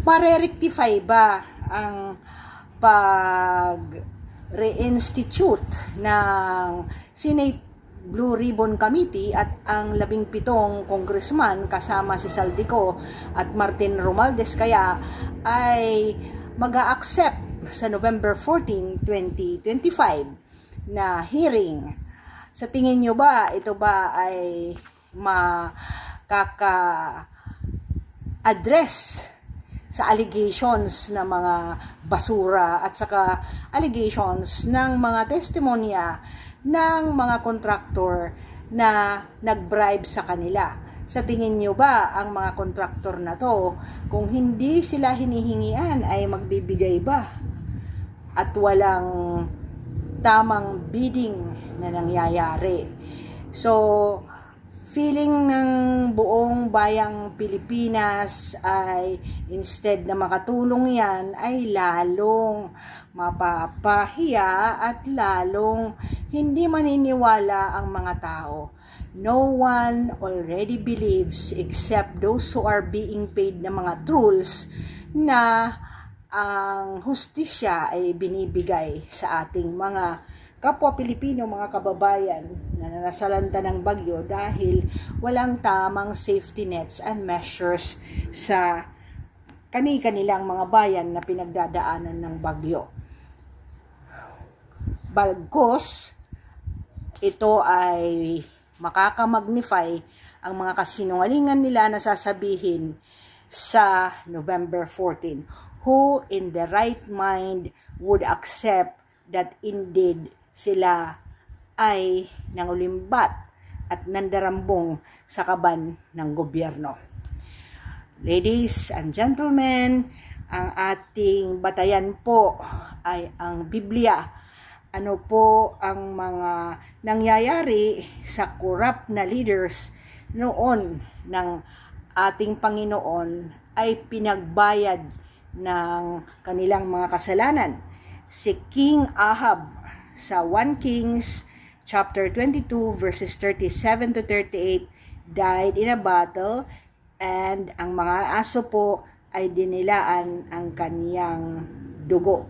Mare-rectify ba ang pag-reinstitute ng Senate Blue Ribbon Committee at ang 17 congressman kasama si Saldico at Martin Romualdez kaya ay mag-a-accept sa November 14, 2025 na hearing? Sa tingin nyo ba, ito ba ay makaka-address sa allegations ng mga basura at saka allegations ng mga testimonya ng mga kontraktor na nag-bribe sa kanila? Sa tingin nyo ba ang mga kontraktor na to, kung hindi sila hinihingian ay magbibigay ba? At walang tamang bidding na nangyayari. So, feeling ng buong bayang Pilipinas ay instead na makatulong yan ay lalong mapapahiya at lalong hindi maniniwala ang mga tao. No one already believes except those who are being paid ng mga trolls na ang hustisya ay binibigay sa ating mga kapwa Pilipino, mga kababayan na nasalanta ng bagyo dahil walang tamang safety nets and measures sa kani-kanilang mga bayan na pinagdadaanan ng bagyo. Bagkus, ito ay makakamagnify ang mga kasinungalingan nila na sasabihin sa November 14. Who in the right mind would accept that indeed sila ay nangulimbat at nandarambong sa kaban ng gobyerno? Ladies and gentlemen, ang ating batayan po ay ang Biblia. Ano po ang mga nangyayari sa corrupt na leaders noon ng ating Panginoon ay pinagbayad ng kanilang mga kasalanan. Si King Ahab sa 1 Kings chapter 22 verses 37 to 38 died in a battle, and ang mga aso po ay dinilaan ang kaniyang dugo.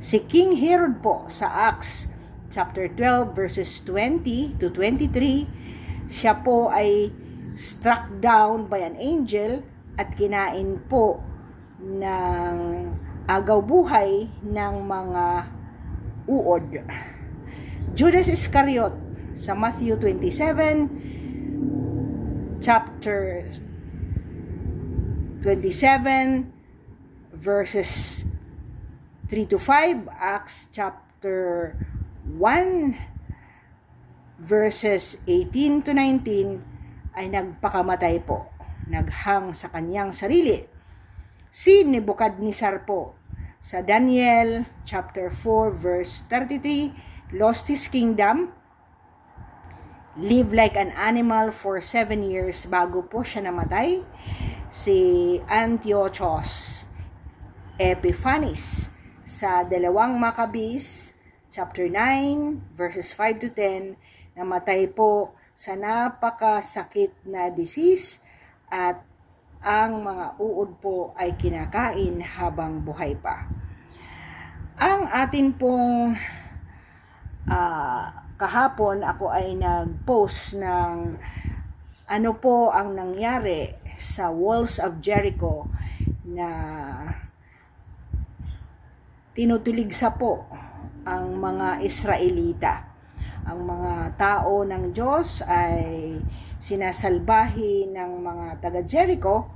Si King Herod po sa Acts chapter 12 verses 20 to 23, siya po ay struck down by an angel at kinain po ng agaw buhay ng mga uod. Judas Iscariot sa Matthew 27 chapter 27 verses 3 to 5, Acts chapter 1 verses 18 to 19 ay nagpakamatay po, naghang sa kanyang sarili. Si Nebuchadnezzar po sa Daniel chapter 4 verse 33 lost his kingdom, lived like an animal for 7 years bago po siya namatay. Si Antiochus Epiphanes sa dalawang Maccabees chapter 9 verses 5 to 10 namatay po sa napakasakit na disease at ang mga uod po ay kinakain habang buhay pa. Ang atin pong kahapon ako ay nag-post ng ano po ang nangyari sa Walls of Jericho na tinutuligsa po ang mga Israelita. Ang mga tao ng Diyos ay sinasalbahi ng mga taga-Jericho,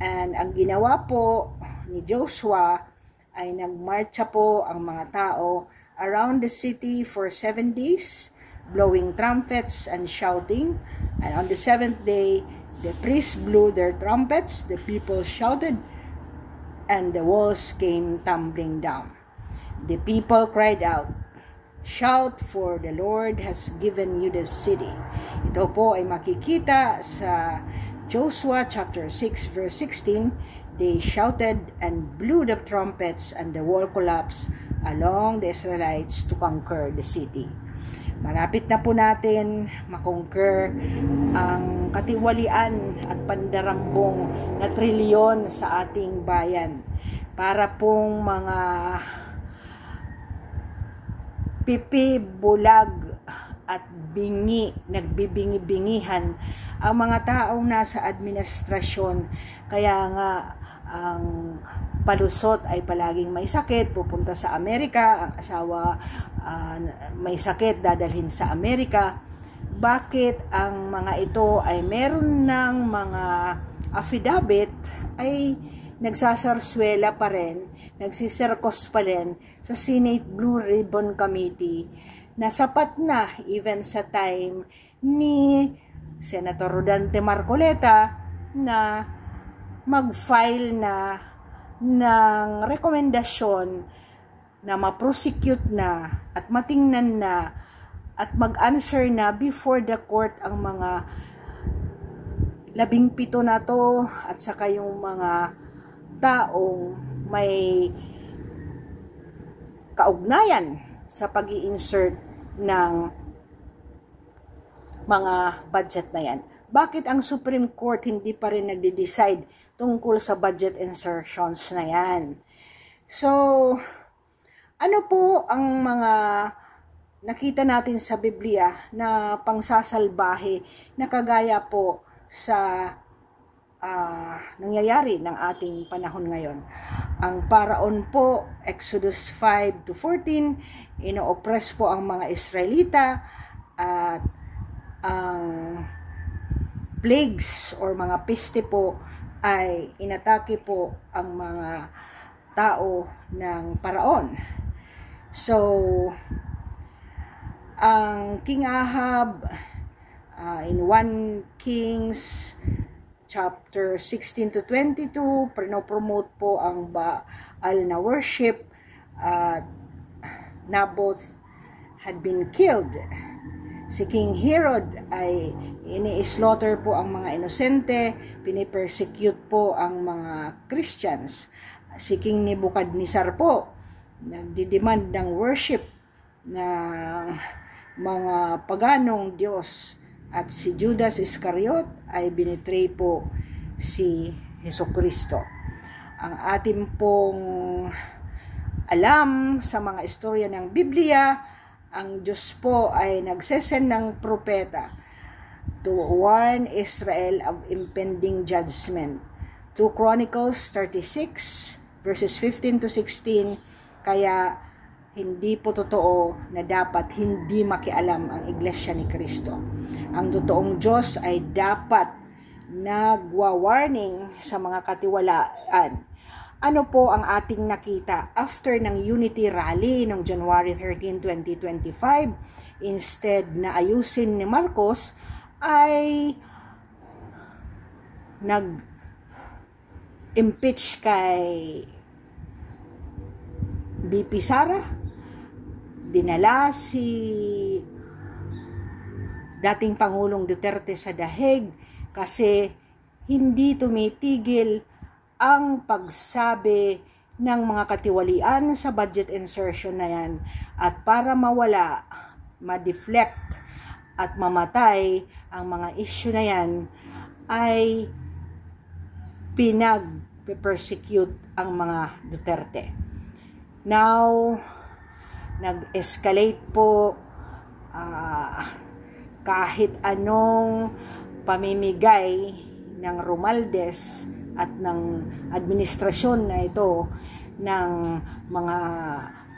and ang ginawa po ni Joshua ay nagmarcha po ang mga tao around the city for 7 days, blowing trumpets and shouting. And on the 7th day, the priests blew their trumpets, the people shouted, and the walls came tumbling down. The people cried out, "Shout, for the Lord has given you the city." Ito po ay makikita sa Joshua chapter 6 verse 16. They shouted and blew the trumpets, and the wall collapsed along the Israelites to conquer the city. Malapit na po natin makonquer ang katiwalian at pandarambong na trilyon sa ating bayan. Para pong mga pipi, bulag at bingi, nagbibingi-bingihan ang mga taong nasa administrasyon. Kaya nga ang palusot ay palaging may sakit, pupunta sa Amerika, ang asawa may sakit, dadalhin sa Amerika. Bakit ang mga ito ay meron ng mga affidavit ay nagsasarswela pa rin, nagsisirkos pa rin sa Senate Blue Ribbon Committee na sapat na even sa time ni Senator Rodante Marcoleta na mag-file na ng rekomendasyon na ma-prosecute na at matingnan na at mag-answer na before the court ang mga 17 na to at saka yung mga taong may kaugnayan sa pag-i-insert ng mga budget na yan. Bakit ang Supreme Court hindi pa rin nagde-decide tungkol sa budget insertions na yan? So, ano po ang mga nakita natin sa Biblia na pangsasalbahe na kagaya po sa nangyayari ng ating panahon ngayon? Ang paraon po, Exodus 5 to 14, ino-oppress po ang mga Israelita at ang plagues or mga peste po ay inatake po ang mga tao ng paraon. So, ang King Ahab in 1 Kings chapter 16 to 22, pinopromote po ang Baal na worship at Naboth had been killed. Si King Herod ay ini-slaughter po ang mga inosente, pinipersecute po ang mga Christians. Si King Nebuchadnezzar po, nagdidemand ng worship ng mga paganong Diyos. At si Judas Iscariot ay binitray po si Jesucristo. Ang ating pong alam sa mga istorya ng Biblia, ang Diyos po ay nagsesend ng propeta to warn Israel of impending judgment. 2 Chronicles 36 verses 15 to 16. Kaya hindi po totoo na dapat hindi makialam ang Iglesia ni Kristo. Ang totoong Diyos ay dapat nagwa-warning sa mga katiwalaan. Ano po ang ating nakita after ng Unity Rally noong January 13, 2025? Instead na ayusin ni Marcos, ay nag-impeach kay BP Sara. Dinala si dating Pangulong Duterte sa dahig kasi hindi tumitigil ang pagsabi ng mga katiwalian sa budget insertion na yan. At para mawala, ma-deflect at mamatay ang mga issue na yan, ay pinag-persecute ang mga Duterte. Now, nag-escalate po kahit anong pamimigay ng Romualdez at ng administrasyon na ito ng mga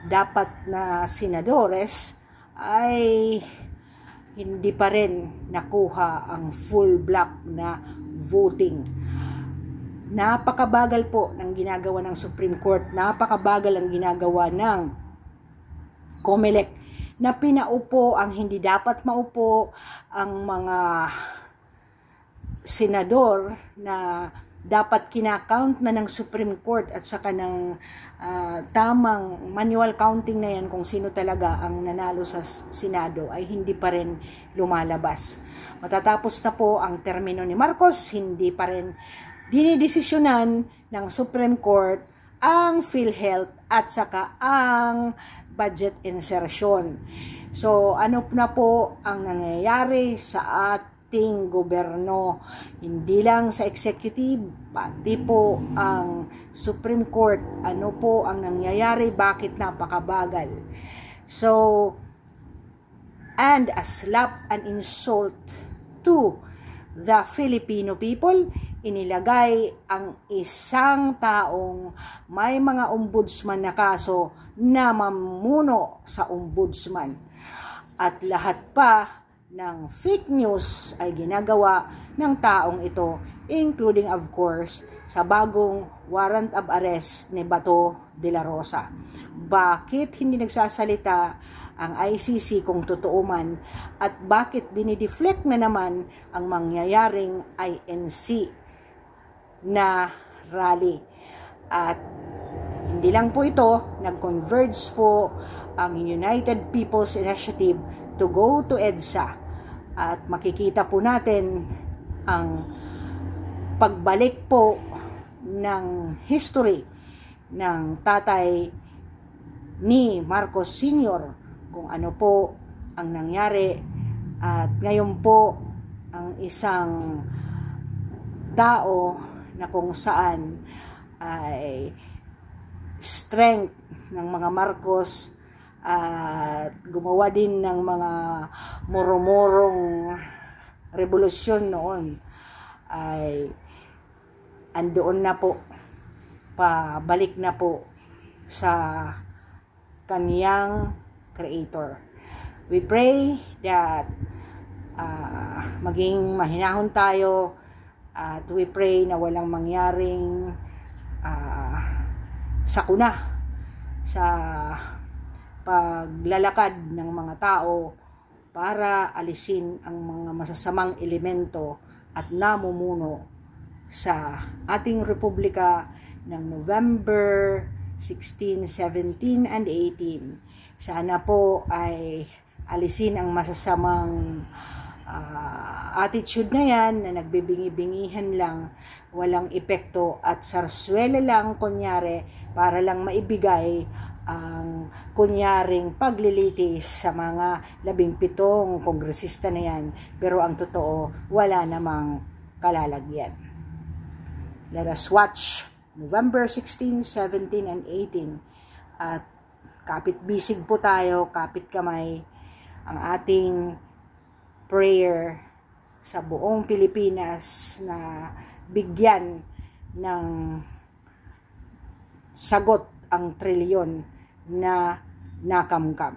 dapat na senadores ay hindi pa rin nakuha ang full block na voting. Napakabagal po ng ginagawa ng Supreme Court, napakabagal ang ginagawa ng COMELEC na pinaupo ang hindi dapat maupo, ang mga senador na dapat kinakount na ng Supreme Court at saka ng tamang manual counting na yan kung sino talaga ang nanalo sa Senado ay hindi pa rin lumalabas. Matatapos na po ang termino ni Marcos, hindi pa rin dinidesisyonan ng Supreme Court ang PhilHealth at saka ang budget insertion. So, ano na po ang nangyayari sa ating gobyerno? Hindi lang sa executive, pati po ang Supreme Court. Ano po ang nangyayari? Bakit napakabagal? So, and a slap and insult to the Filipino people, inilagay ang isang taong may mga ombudsman na kaso na mamuno sa ombudsman. At lahat pa ng fake news ay ginagawa ng taong ito, including of course sa bagong warrant of arrest ni Bato de la Rosa. Bakit hindi nagsasalita ang ICC kung totoo man, at bakit dinideflect na naman ang mangyayaring INC na rally? At hindi lang po ito, nag-converge po ang United People's Initiative to go to EDSA, at makikita po natin ang pagbalik po ng history ng tatay ni Marcos Sr., kung ano po ang nangyari. At ngayon po ang isang tao na kung saan ay strength ng mga Marcos at gumawa din ng mga murumurong revolusyon noon, ay andoon na po, pabalik na po sa kaniyang Creator. We pray that maging mahinahon tayo, at we pray na walang mangyaring sakuna sa paglalakad ng mga tao para alisin ang mga masasamang elemento at namumuno sa ating republika ng November 16, 17, and 18. Sana po ay alisin ang masasamang attitude na yan, na nagbibingi-bingihan lang, walang epekto, at sarswela lang kunyari para lang maibigay ang kunyaring paglilitis sa mga 17 kongresista na yan, pero ang totoo, wala namang kalalagyan. Let us watch November 16, 17, and 18, at kapit bisig po tayo, kapit kamay, ang ating prayer sa buong Pilipinas na bigyan ng sagot ang trilyon na nakamkam.